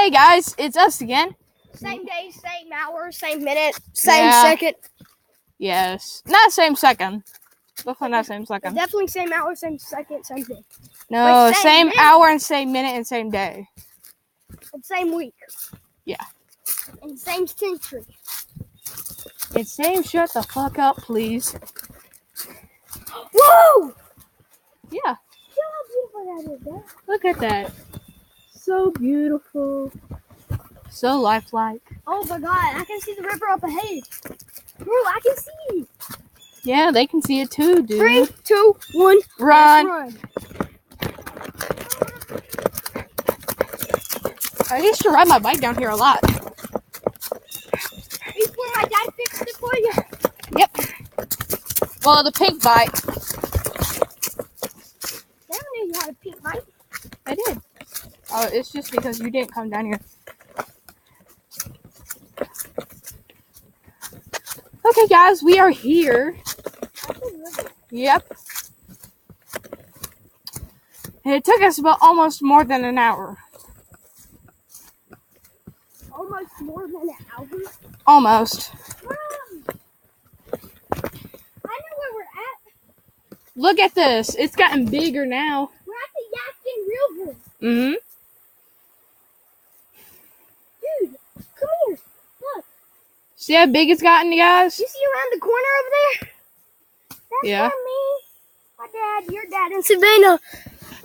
Hey guys, it's us again. Same day, same hour, same minute, same second. Yes. Not same second. Definitely not same second. Definitely same hour, same second, same day. No, Wait, same minute. hour and same minute and same day. And same week. Yeah. And same century. And same shut the fuck up, please. Whoa! Yeah. See how beautiful that is, Dad? Look at that. So beautiful. So lifelike. Oh my god, I can see the river up ahead. Bro, I can see. Yeah, they can see it too, dude. 3, 2, 1, Run. run. I used to ride my bike down here a lot. Before my dad fixed it for you. Yep. Well, the pink bike. Dad knew you had a pink bike. I did. Oh, it's just because you didn't come down here. Okay, guys, we are here. Yep. And it took us about almost more than an hour. Almost more than an hour. Almost. Wow. I know where we're at. Look at this. It's gotten bigger now. We're at the Yaskin River. Mm-hmm. Dude, come here. Look. See how big it's gotten, you guys? You see around the corner over there? That's Yeah. where me, my dad, your dad, and Savannah.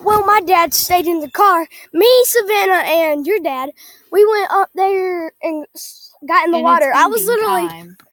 Well, my dad stayed in the car. Me, Savannah, and your dad, we went up there and got in the water. I was literally